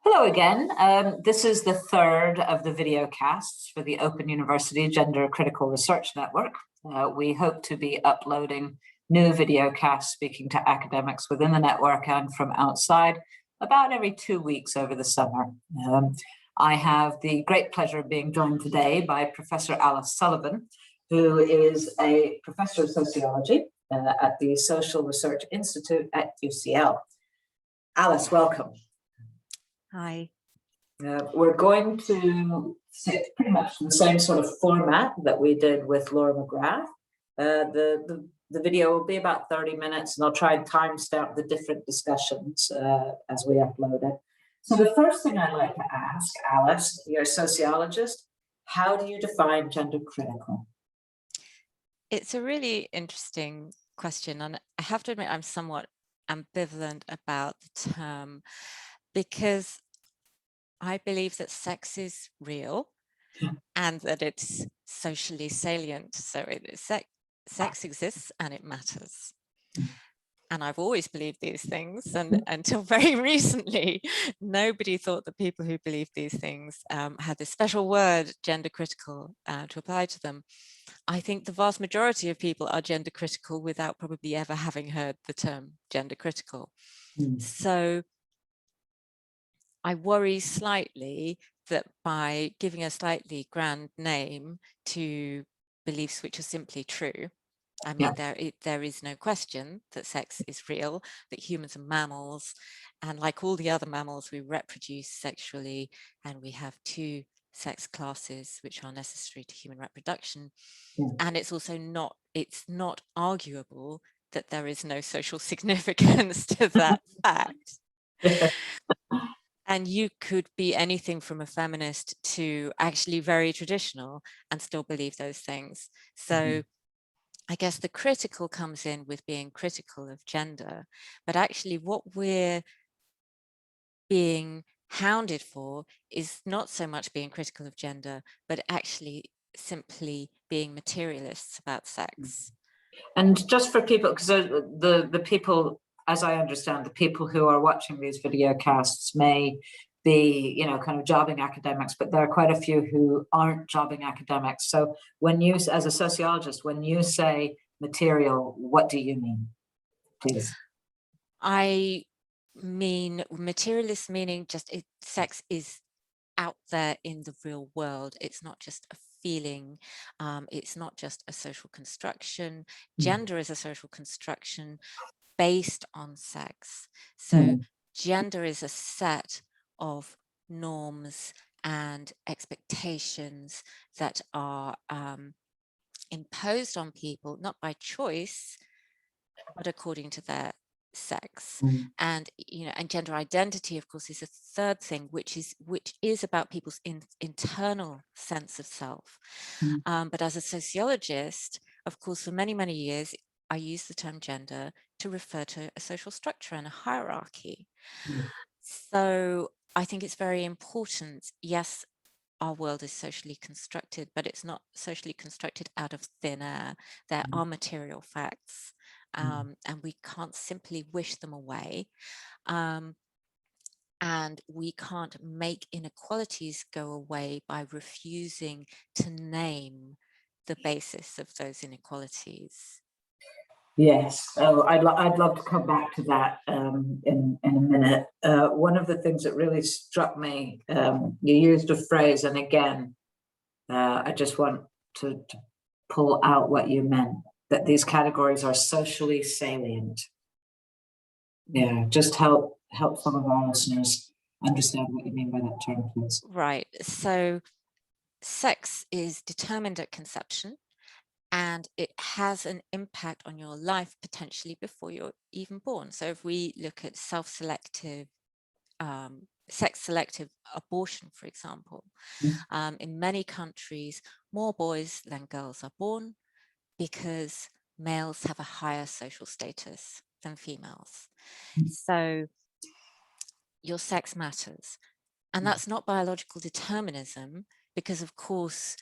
Hello again. This is the third of the video casts for the Open University Gender Critical Research Network. We hope to be uploading new video casts speaking to academics within the network and from outside about every 2 weeks over the summer. I have the great pleasure of being joined today by Professor Alice Sullivan, who is a Professor of Sociology at the Social Research Institute at UCL. Alice, welcome. Hi. We're going to sit pretty much in the same sort of format that we did with Laura McGrath. The video will be about 30 minutes, and I'll try and timestamp the different discussions as we upload it. So the first thing I'd like to ask, Alice, you're a sociologist, how do you define gender critical? It's a really interesting question, and I have to admit I'm somewhat ambivalent about the term, because I believe that sex is real and that it's socially salient. So sex exists and it matters. And I've always believed these things, and until very recently, nobody thought that people who believed these things had this special word, gender critical, to apply to them. I think the vast majority of people are gender critical without probably ever having heard the term gender critical. So I worry slightly that by giving a slightly grand name to beliefs which are simply true, I mean, there is no question that sex is real, that humans are mammals, and like all the other mammals, we reproduce sexually, and we have 2 sex classes which are necessary to human reproduction. And it's also not arguable that there is no social significance to that fact. And you could be anything from a feminist to actually very traditional and still believe those things. So I guess the critical comes in with being critical of gender, but actually what we're being hounded for is not so much being critical of gender, but actually simply being materialists about sex. And just for people, because the people, as I understand, the people who are watching these video casts may be, kind of jobbing academics, but there are quite a few who aren't jobbing academics. So when you, as a sociologist, when you say material, what do you mean, please? I mean materialist meaning just sex is out there in the real world. It's not just a feeling. It's not just a social construction. Gender is a social construction based on sex. So gender is a set of norms and expectations that are imposed on people, not by choice, but according to their sex. And and gender identity, of course, is a third thing, which is about people's internal sense of self. But as a sociologist, of course, for many years I used the term gender to refer to a social structure and a hierarchy. So I think it's very important. Yes, our world is socially constructed, but it's not socially constructed out of thin air. There are material facts, and we can't simply wish them away. And we can't make inequalities go away by refusing to name the basis of those inequalities. Yes, I'd love to come back to that in a minute. One of the things that really struck me, you used a phrase, and again, I just want to pull out what you meant, that these categories are socially salient. Yeah, just help some of our listeners understand what you mean by that term, please. Right, so sex is determined at conception, and it has an impact on your life potentially before you're even born. So if we look at self-selective, sex-selective abortion, for example, in many countries, more boys than girls are born because males have a higher social status than females. So your sex matters. And that's not biological determinism, because of course,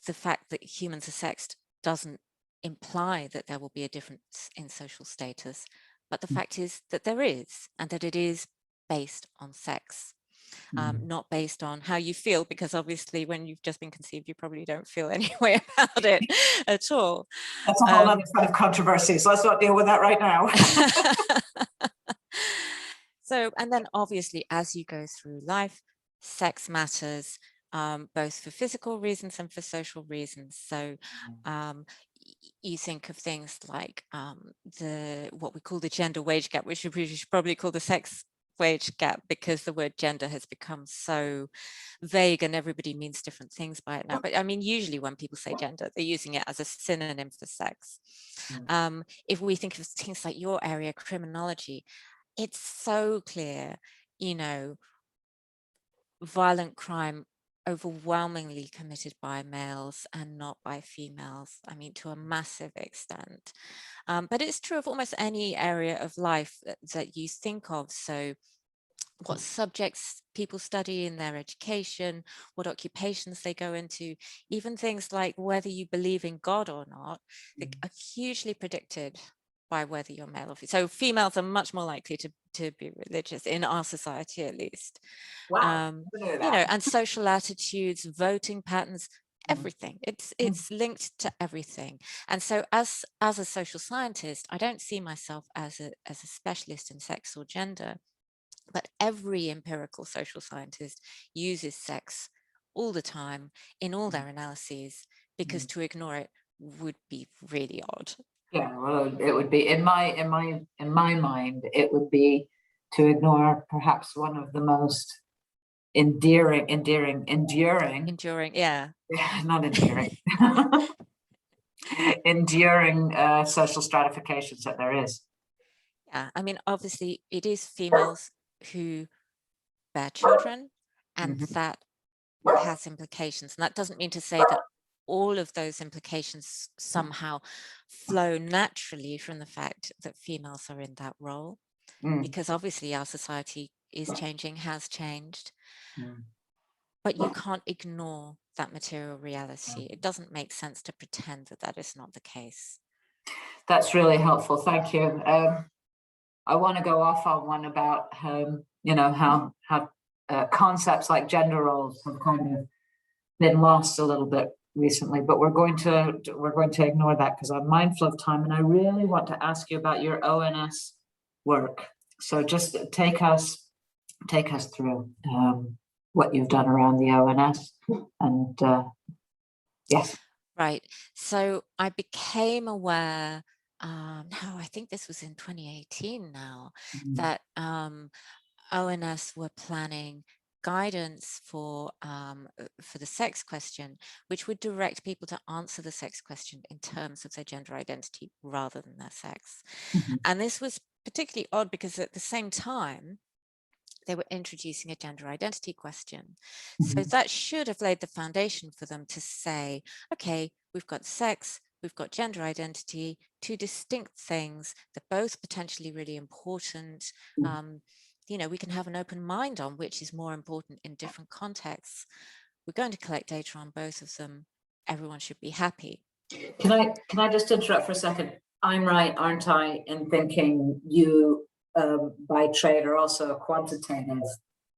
the fact that humans are sexed doesn't imply that there will be a difference in social status, but the fact is that there is, and that it is based on sex. not based on how you feel, because obviously when you've just been conceived, you probably don't feel any way about it at all. That's a whole other kind of controversy, so let's not deal with that right now. So, and then obviously as you go through life, sex matters, both for physical reasons and for social reasons. So you think of things like what we call the gender wage gap, which we should probably call the sex wage gap, because the word gender has become so vague and everybody means different things by it now. But I mean, usually when people say gender, they're using it as a synonym for sex. If we think of things like your area, criminology, it's so clear, you know, violent crime overwhelmingly committed by males and not by females, I mean, to a massive extent. But it's true of almost any area of life that you think of. So what subjects people study in their education, what occupations they go into, even things like whether you believe in God or not, are hugely predicted by whether you're male or female. So females are much more likely to be religious in our society, at least. Wow, You know, and social attitudes, voting patterns, everything. It's linked to everything. And so as a social scientist, I don't see myself as a specialist in sex or gender, but every empirical social scientist uses sex all the time in all their analyses, because to ignore it would be really odd. Yeah, well, it would be in my mind, it would be to ignore perhaps one of the most enduring, yeah, not endearing, enduring social stratifications that there is. Yeah, I mean, obviously it is females who bear children, and that has implications. And that doesn't mean to say that all of those implications somehow flow naturally from the fact that females are in that role, because obviously our society is changing, has changed, but you can't ignore that material reality. It doesn't make sense to pretend that that is not the case. That's really helpful. Thank you. I want to go off on one about you know, how concepts like gender roles have kind of been lost a little bit recently, but we're going to ignore that because I'm mindful of time, and I really want to ask you about your ONS work. So just take us through what you've done around the ONS, and yes. Right. So I became aware, no, I think this was in 2018 now, that ONS were planning guidance for the sex question, which would direct people to answer the sex question in terms of their gender identity rather than their sex. And this was particularly odd because at the same time, they were introducing a gender identity question. So that should have laid the foundation for them to say, okay, we've got sex, we've got gender identity, two distinct things. They're both potentially really important. You know, we can have an open mind on which is more important in different contexts. We're going to collect data on both of them. Everyone should be happy. Can I just interrupt for a second? I'm right, aren't I, in thinking you by trade are also a quantitative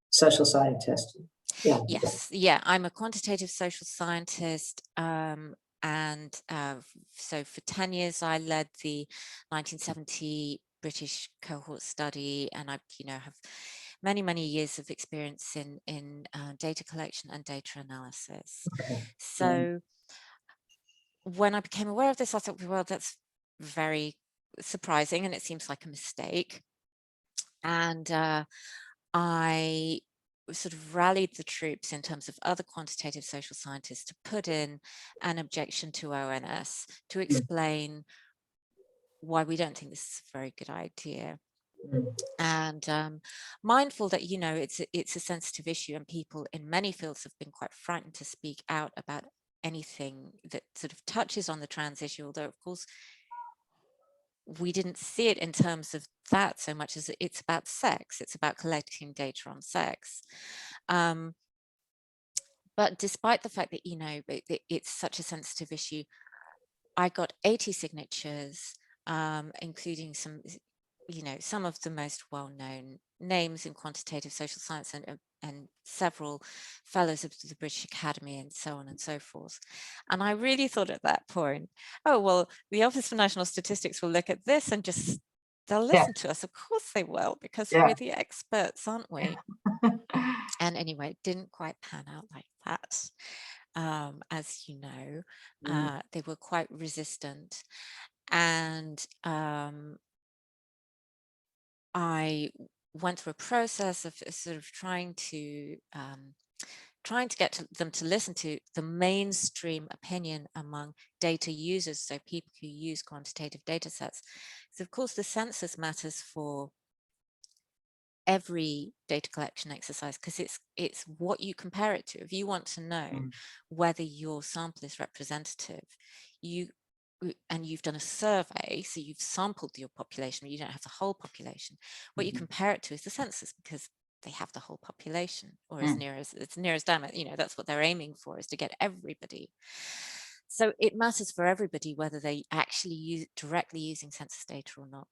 social scientist? Yeah. Yes, yeah, I'm a quantitative social scientist, and so for 10 years I led the 1970 British cohort study, and I, you know, have many years of experience in data collection and data analysis. So when I became aware of this, I thought, well, that's very surprising, and it seems like a mistake. And I sort of rallied the troops in terms of other quantitative social scientists to put in an objection to ONS to explain why we don't think this is a very good idea. And mindful that, you know, it's a sensitive issue, and people in many fields have been quite frightened to speak out about anything that sort of touches on the trans issue, although of course we didn't see it in terms of that so much as it's about sex. It's about collecting data on sex. But despite the fact that, you know, it's such a sensitive issue, I got 80 signatures, including some some of the most well-known names in quantitative social science and several fellows of the British Academy and so on and so forth. And I really thought at that point, oh, well, the Office for National Statistics will look at this and just, they'll listen to us. Of course they will, because we're the experts, aren't we? And anyway, it didn't quite pan out like that. As you know, they were quite resistant. And I went through a process of sort of trying to get them to listen to the mainstream opinion among data users, so people who use quantitative data sets. So of course the census matters for every data collection exercise, because it's what you compare it to. If you want to know whether your sample is representative, and you've done a survey, so you've sampled your population, you don't have the whole population. What you compare it to is the census, because they have the whole population, or as near as damn it, that's what they're aiming for, is to get everybody. So it matters for everybody whether they actually directly using census data or not.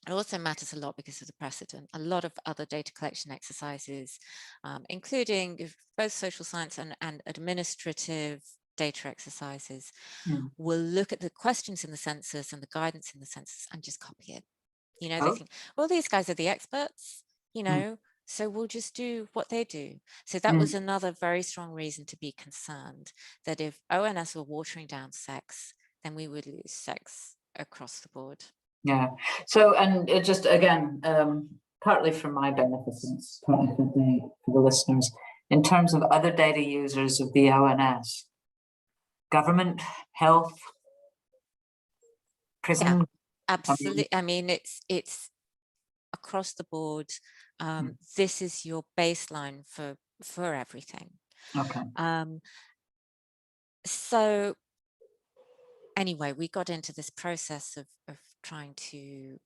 It also matters a lot because of the precedent. A lot of other data collection exercises, including both social science and administrative data exercises, will look at the questions in the census and the guidance in the census and just copy it. They think, well, these guys are the experts, so we'll just do what they do. So that was another very strong reason to be concerned that if ONS were watering down sex, then we would lose sex across the board. Yeah. So, and it just, again, partly for my benefit, partly for the listeners, in terms of other data users of the ONS, government, health, prison. Yeah, absolutely. I mean, it's across the board. This is your baseline for everything. Okay. So anyway, we got into this process of trying to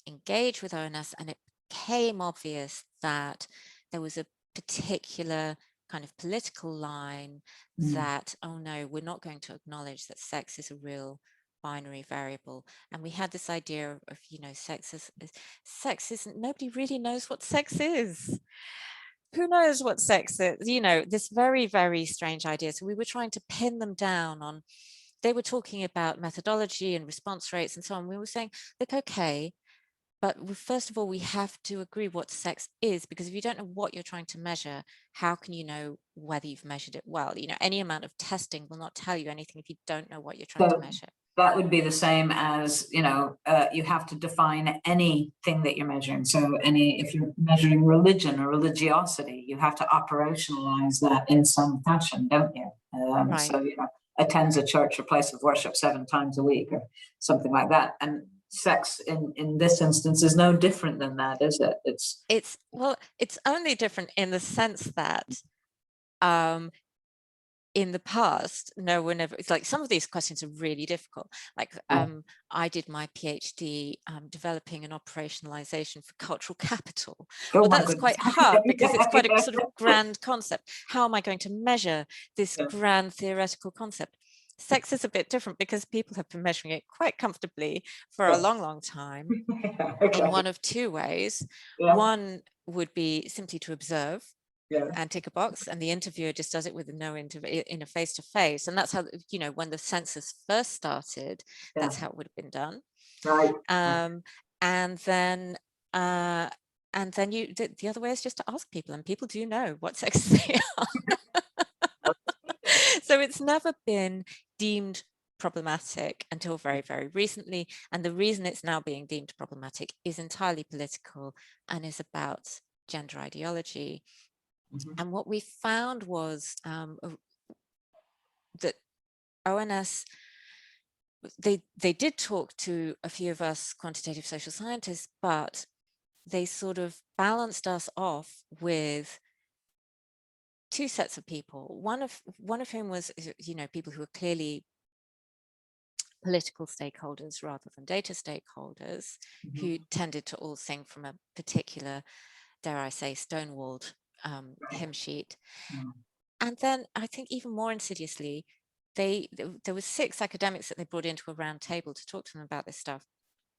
engage with ONS, and it became obvious that there was a particular kind of political line that, oh no, we're not going to acknowledge that sex is a real binary variable. And we had this idea of, sex isn't, nobody really knows what sex is. Who knows what sex is? This very, very strange idea. So we were trying to pin them down on, they were talking about methodology and response rates and so on. We were saying, look, okay, but first of all, we have to agree what sex is, because if you don't know what you're trying to measure, how can you know whether you've measured it well? Any amount of testing will not tell you anything if you don't know what you're trying to measure. That would be the same as, you have to define anything that you're measuring. So if you're measuring religion or religiosity, you have to operationalize that in some fashion, don't you? Right. So, attends a church or place of worship 7 times a week or something like that. And sex in this instance is no different than that, is it? It's only different in the sense that in the past, no one ever, it's like some of these questions are really difficult. Like I did my PhD developing an operationalization for cultural capital. Well, that's quite hard because it's quite a sort of grand concept. How am I going to measure this grand theoretical concept? Sex is a bit different because people have been measuring it quite comfortably for a long, long time in one of 2 ways. One would be simply to observe and tick a box, and the interviewer just does it with no interview in a face-to-face. And that's how, when the census first started, that's how it would have been done. Right. And then the other way is just to ask people, and people do know what sex they are. So it's never been deemed problematic until very, very recently. And the reason it's now being deemed problematic is entirely political and is about gender ideology. And what we found was that ONS, they did talk to a few of us quantitative social scientists, but they sort of balanced us off with 2 sets of people. One of whom was, people who were clearly political stakeholders rather than data stakeholders, who tended to all sing from a particular, dare I say, stonewalled hymn sheet. And then I think even more insidiously, there were 6 academics that they brought into a round table to talk to them about this stuff.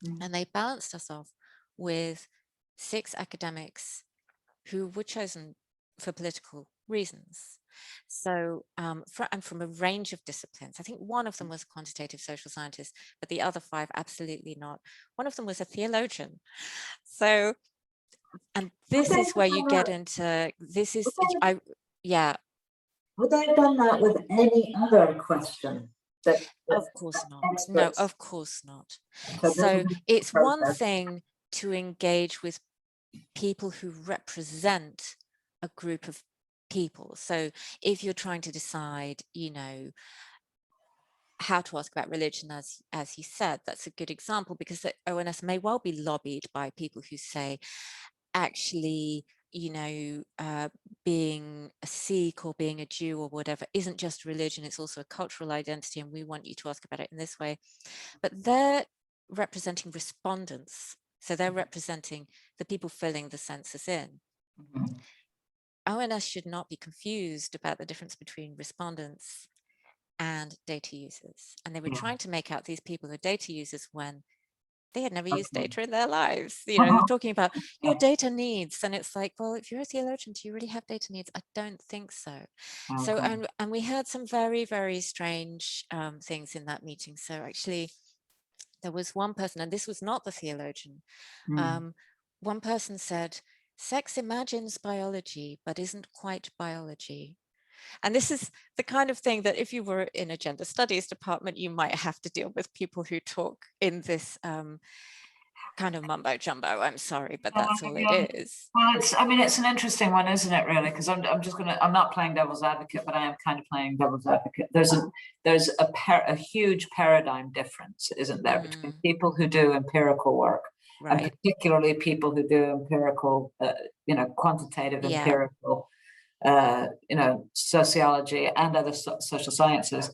And they balanced us off with 6 academics who were chosen for political reasons. So, and from a range of disciplines. I think one of them was a quantitative social scientist, but the other 5 absolutely not. One of them was a theologian. So, and this is where you get into, this is, yeah. Would they have done that with any other question? Of course not. No, of course not. So it's one thing to engage with people who represent a group of people. So if you're trying to decide, you know, how to ask about religion, as you said, that's a good example, because the ONS may well be lobbied by people who say, actually, you know, being a Sikh or being a Jew or whatever isn't just religion, it's also a cultural identity, and we want you to ask about it in this way. But they're representing respondents, so they're representing the people filling the census in. ONS should not be confused about the difference between respondents and data users. And they were trying to make out these people are data users when they had never used data in their lives. You know, they're talking about your data needs. And it's like, well, if you're a theologian, do you really have data needs? I don't think so. So, and we heard some very, very strange things in that meeting. So actually, there was one person, and this was not the theologian. One person said, sex imagines biology, but isn't quite biology. And this is the kind of thing that if you were in a gender studies department, you might have to deal with people who talk in this kind of mumbo jumbo. I'm sorry, but that's all it is. Well, I mean, it's an interesting one, isn't it, really? Because I'm not playing devil's advocate, but I am kind of playing devil's advocate. There's a huge paradigm difference, isn't there, between people who do empirical work, and particularly people who do empirical, you know, quantitative empirical, you know, sociology and other social sciences.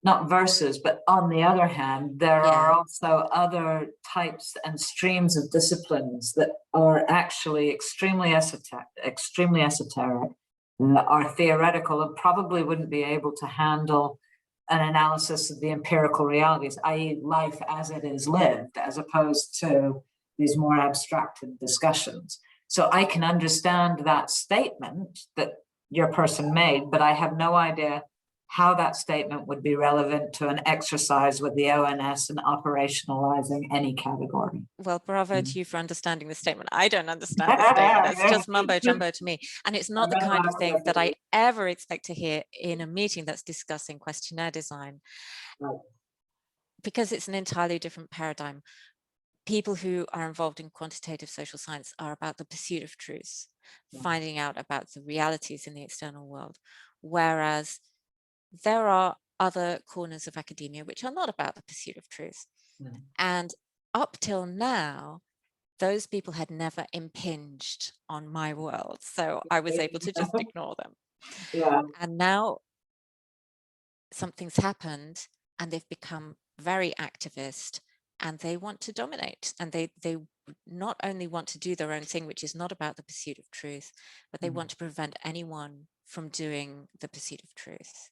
Not versus, but on the other hand, there are also other types and streams of disciplines that are actually extremely esoteric, are theoretical, and probably wouldn't be able to handle an analysis of the empirical realities, i.e. life as it is lived, as opposed to these more abstracted discussions. So I can understand that statement that your person made, but I have no idea how that statement would be relevant to an exercise with the ONS and operationalizing any category. Well, bravo to you for understanding the statement. I don't understand the statement. It's just mumbo jumbo to me. And it's not the kind of thing that I ever expect to hear in a meeting that's discussing questionnaire design, because it's an entirely different paradigm. People who are involved in quantitative social science are about the pursuit of truth, finding out about the realities in the external world, whereas there are other corners of academia which are not about the pursuit of truth. And up till now, those people had never impinged on my world. So I was able to just ignore them. And now something's happened and they've become very activist, and they want to dominate, and they not only want to do their own thing, which is not about the pursuit of truth, but they want to prevent anyone from doing the pursuit of truth.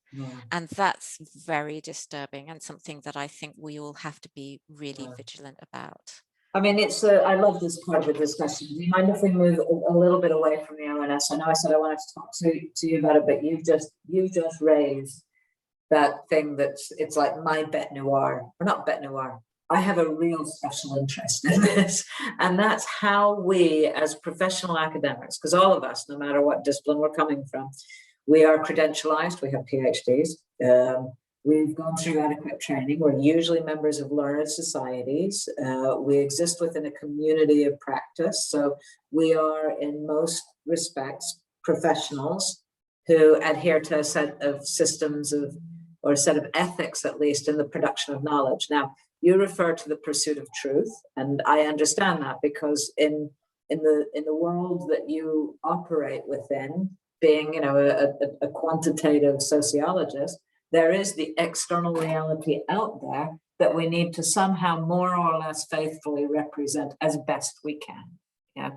And that's very disturbing, and something that I think we all have to be really vigilant about. I mean, I love this part of the discussion. Do you mind if we move a little bit away from the ONS? I know I said I wanted to talk to you about it, but you just raised that thing it's like my bête noire, or not bête noire. I have a real special interest in this, and that's how we as professional academics, because all of us, no matter what discipline we're coming from, we are credentialized, we have PhDs, we've gone through adequate training, we're usually members of learned societies, we exist within a community of practice, so we are in most respects professionals who adhere to a set of systems or a set of ethics, at least, in the production of knowledge. Now, you refer to the pursuit of truth, and I understand that, because in the world that you operate within, being, you know, a quantitative sociologist, there is the external reality out there that we need to somehow more or less faithfully represent as best we can.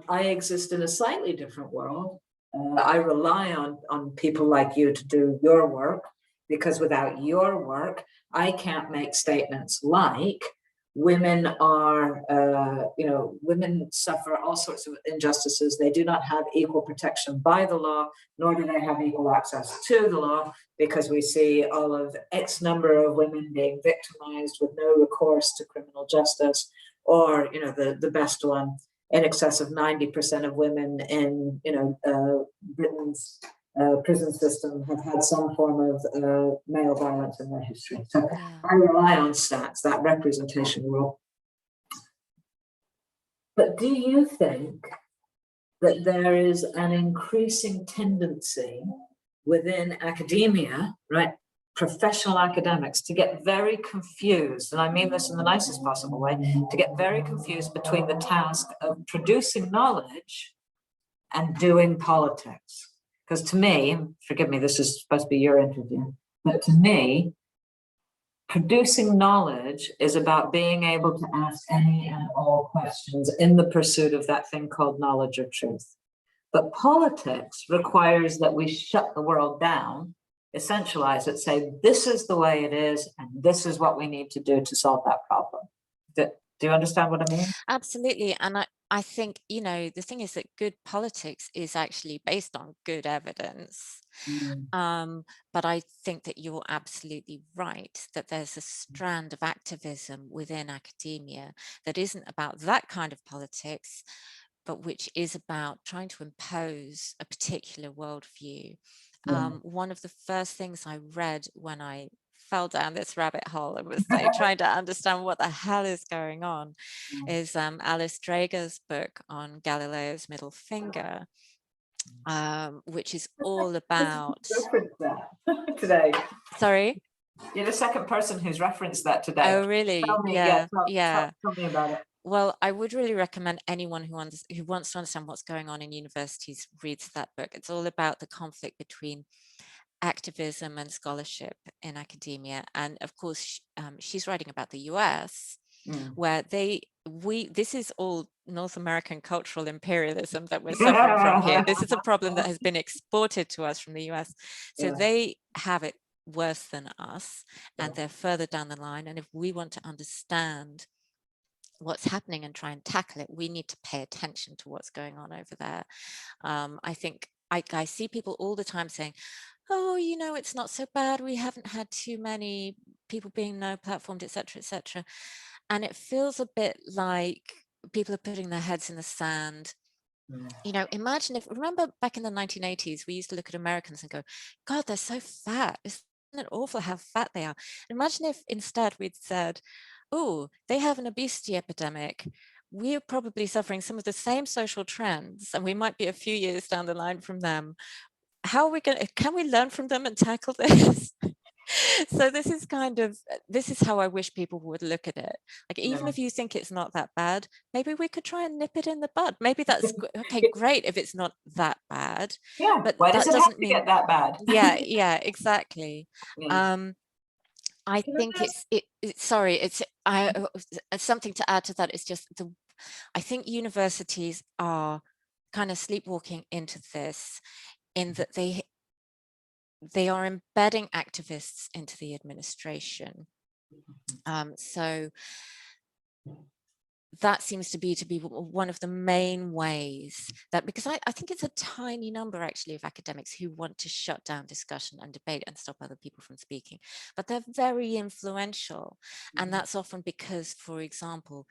I exist in a slightly different world. I rely on people like you to do your work, because without your work, I can't make statements like, women are, women suffer all sorts of injustices. They do not have equal protection by the law, nor do they have equal access to the law, because we see all of X number of women being victimized with no recourse to criminal justice, or, the best one, in excess of 90% of women in, Britain's prison system have had some form of male violence in their history. So Yeah. I rely on stats, that representation rule. But do you think that there is an increasing tendency within academia, right, professional academics, to get very confused, and I mean this in the nicest possible way, to get very confused between the task of producing knowledge and doing politics? Because to me, forgive me, this is supposed to be your interview, but to me, producing knowledge is about being able to ask any and all questions in the pursuit of that thing called knowledge or truth. But politics requires that we shut the world down, essentialize it, say, this is the way it is, and this is what we need to do to solve that problem. Do you understand what I mean? Absolutely. And I think, the thing is that good politics is actually based on good evidence. But I think that you're absolutely right, that there's a strand of activism within academia that isn't about that kind of politics, but which is about trying to impose a particular worldview. One of the first things I read when I fell down this rabbit hole and was like trying to understand what the hell is going on is Alice Drager's book on Galileo's middle finger, which is all about that today. Sorry, you're the second person who's referenced that today. Oh really? Tell me, yeah tell me about it. Well, I would really recommend anyone who wants to understand what's going on in universities reads that book. It's all about the conflict between activism and scholarship in academia. And of course, she's writing about the US, where this is all North American cultural imperialism that we're suffering from here. This is a problem that has been exported to us from the US. So they have it worse than us, and they're further down the line. And if we want to understand what's happening and try and tackle it, we need to pay attention to what's going on over there. I think I see people all the time saying, oh, it's not so bad, we haven't had too many people being no platformed, etc., etc. And it feels a bit like people are putting their heads in the sand. Imagine remember back in the 1980s, we used to look at Americans and go, God, they're so fat. Isn't it awful how fat they are? Imagine if instead we'd said, oh, they have an obesity epidemic. We're probably suffering some of the same social trends, and we might be a few years down the line from them. How are we going to, can we learn from them and tackle this? So this is how I wish people would look at it. Like, even if you think it's not that bad, maybe we could try and nip it in the bud. Maybe that's okay, great if it's not that bad. Yeah, but why that does it doesn't have to mean get that bad? yeah, exactly. I think it's something to add to that is just I think universities are kind of sleepwalking into this, in that they are embedding activists into the administration. So that seems to be one of the main ways that, because I think it's a tiny number actually of academics who want to shut down discussion and debate and stop other people from speaking, but they're very influential. And that's often because, for example,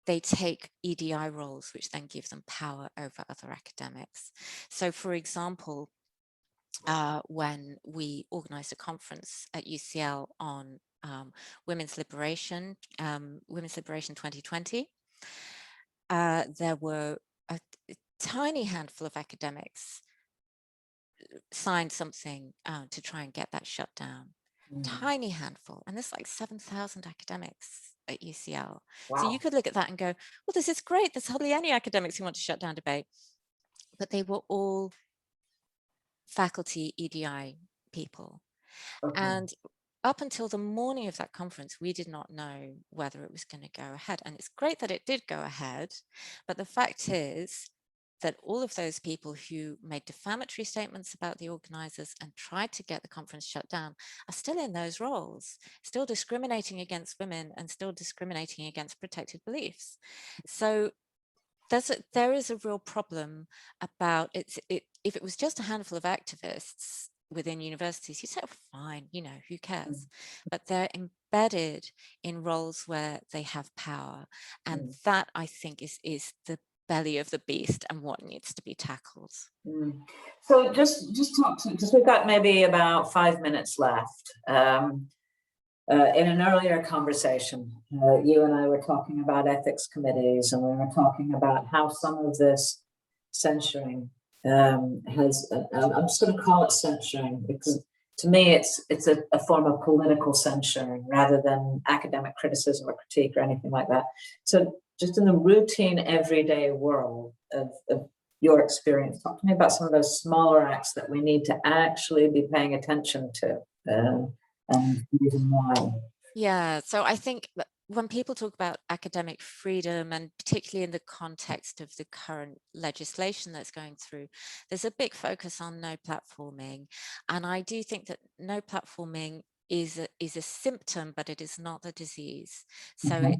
they take EDI roles, which then give them power over other academics. So for example, when we organized a conference at UCL on Women's Liberation 2020, there were a tiny handful of academics signed something to try and get that shut down. Tiny handful, and there's like 7,000 academics at UCL. Wow. So you could look at that and go, well, this is great, there's hardly any academics who want to shut down debate, but they were all faculty EDI people. And up until the morning of that conference, we did not know whether it was going to go ahead. And it's great that it did go ahead, but the fact is that all of those people who made defamatory statements about the organizers and tried to get the conference shut down are still in those roles, still discriminating against women and still discriminating against protected beliefs. So there is a real problem about if it was just a handful of activists within universities, you say, oh, fine, you know, who cares? But they're embedded in roles where they have power. And that, I think, is the belly of the beast and what needs to be tackled. So just talk to, because we've got maybe about 5 minutes left. In an earlier conversation, you and I were talking about ethics committees, and we were talking about how some of this censoring has, I'm just going to call it censoring, because to me it's a form of political censoring rather than academic criticism or critique or anything like that. So just in the routine everyday world of your experience, talk to me about some of those smaller acts that we need to actually be paying attention to, and the reason why. Yeah, so I think that when people talk about academic freedom, and particularly in the context of the current legislation that's going through, there's a big focus on no platforming. And I do think that no platforming is a symptom, but it is not the disease. So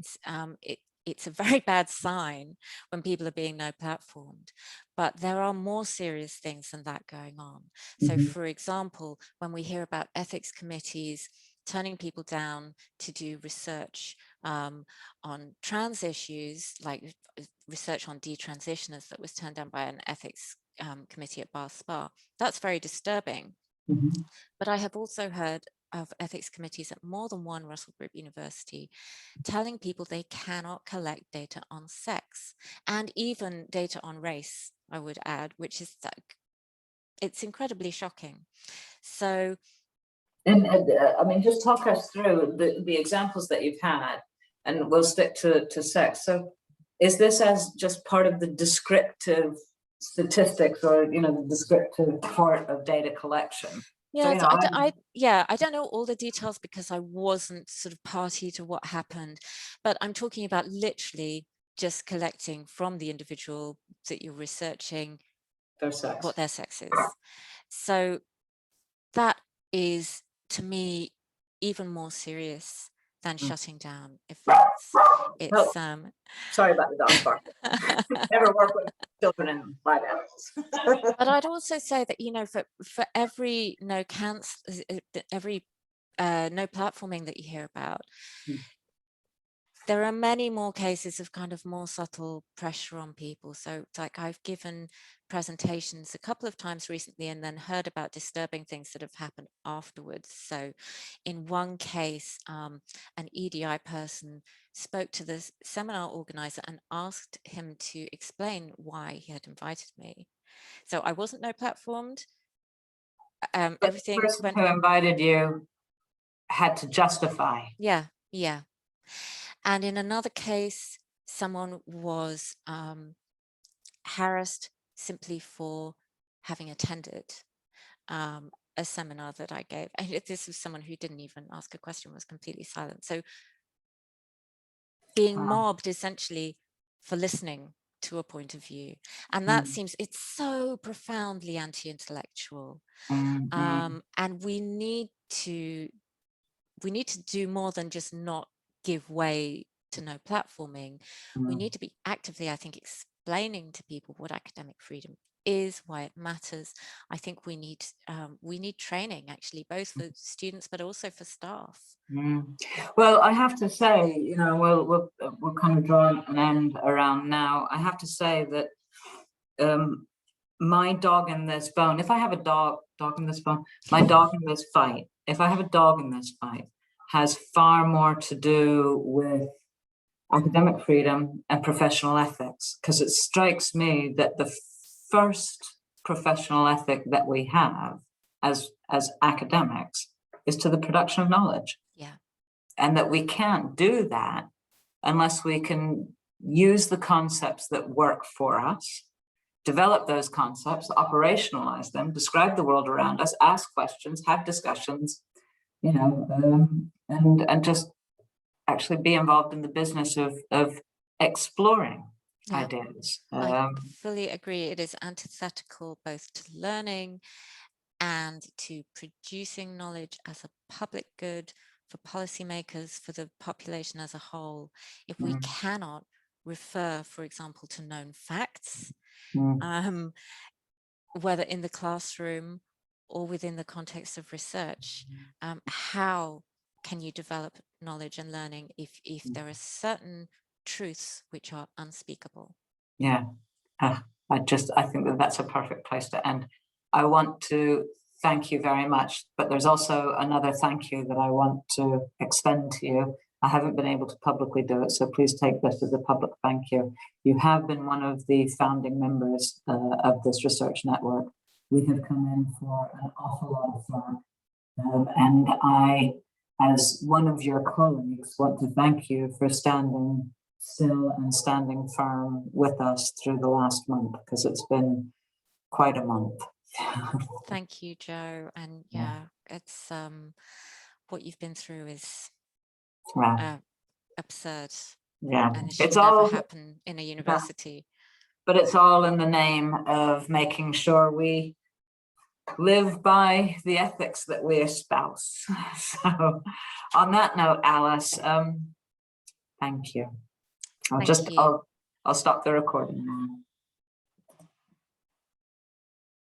it's a very bad sign when people are being no platformed, but there are more serious things than that going on. So for example, when we hear about ethics committees turning people down to do research on trans issues, like research on detransitioners that was turned down by an ethics committee at Bath Spa, that's very disturbing. But I have also heard of ethics committees at more than one Russell Group university telling people they cannot collect data on sex and even data on race, I would add, which is like, it's incredibly shocking. So, and I mean, just talk us through the examples that you've had, and we'll stick to sex. So is this as just part of the descriptive statistics, or, you know, the descriptive part of data collection? Yeah, so, I don't know all the details because I wasn't sort of party to what happened, but I'm talking about literally just collecting from the individual that you're researching their sex, what their sex is. So that is, to me, even more serious than shutting down events. It's sorry about the dog bark. Never work with children in live animals. But I'd also say that, you know, for every no platforming that you hear about, there are many more cases of kind of more subtle pressure on people. So it's like I've given presentations a couple of times recently and then heard about disturbing things that have happened afterwards. So in one case, an EDI person spoke to the seminar organizer and asked him to explain why he had invited me. So I wasn't no platformed. Everything the person who invited you had to justify. Yeah. And in another case, someone was harassed simply for having attended a seminar that I gave. And this was someone who didn't even ask a question, was completely silent. So being mobbed essentially for listening to a point of view. And that seems, it's so profoundly anti-intellectual. And we need to do more than just not give way to no platforming. We need to be actively, I think, explaining to people what academic freedom is, why it matters. I think we need training, actually, both for students but also for staff. Well, I have to say, you know, we'll kind of draw an end around now. I have to say that my dog in this bone, if I have a dog in this bone, my dog in this fight, if I have a dog in this fight, has far more to do with academic freedom and professional ethics, because it strikes me that the first professional ethic that we have as academics is to the production of knowledge. Yeah. And that we can't do that unless we can use the concepts that work for us, develop those concepts, operationalize them, describe the world around us, ask questions, have discussions, you know, and just actually be involved in the business of exploring. ideas. I fully agree. It is antithetical both to learning and to producing knowledge as a public good for policymakers, for the population as a whole. If we cannot refer, for example, to known facts, whether in the classroom or within the context of research, how can you develop knowledge and learning if there are certain truths which are unspeakable? Yeah, I think that that's a perfect place to end. I want to thank you very much, but there's also another thank you that I want to extend to you. I haven't been able to publicly do it, so please take this as a public thank you. You have been one of the founding members of this research network. We have come in for an awful lot of fun, and I, as one of your colleagues, want to thank you for standing still and standing firm with us through the last month, because it's been quite a month. Thank you, Joe. And yeah, it's what you've been through is absurd. Yeah, and it should never happen in a university. But it's all in the name of making sure we live by the ethics that we espouse. So on that note, Alice, thank you. I'll stop the recording now.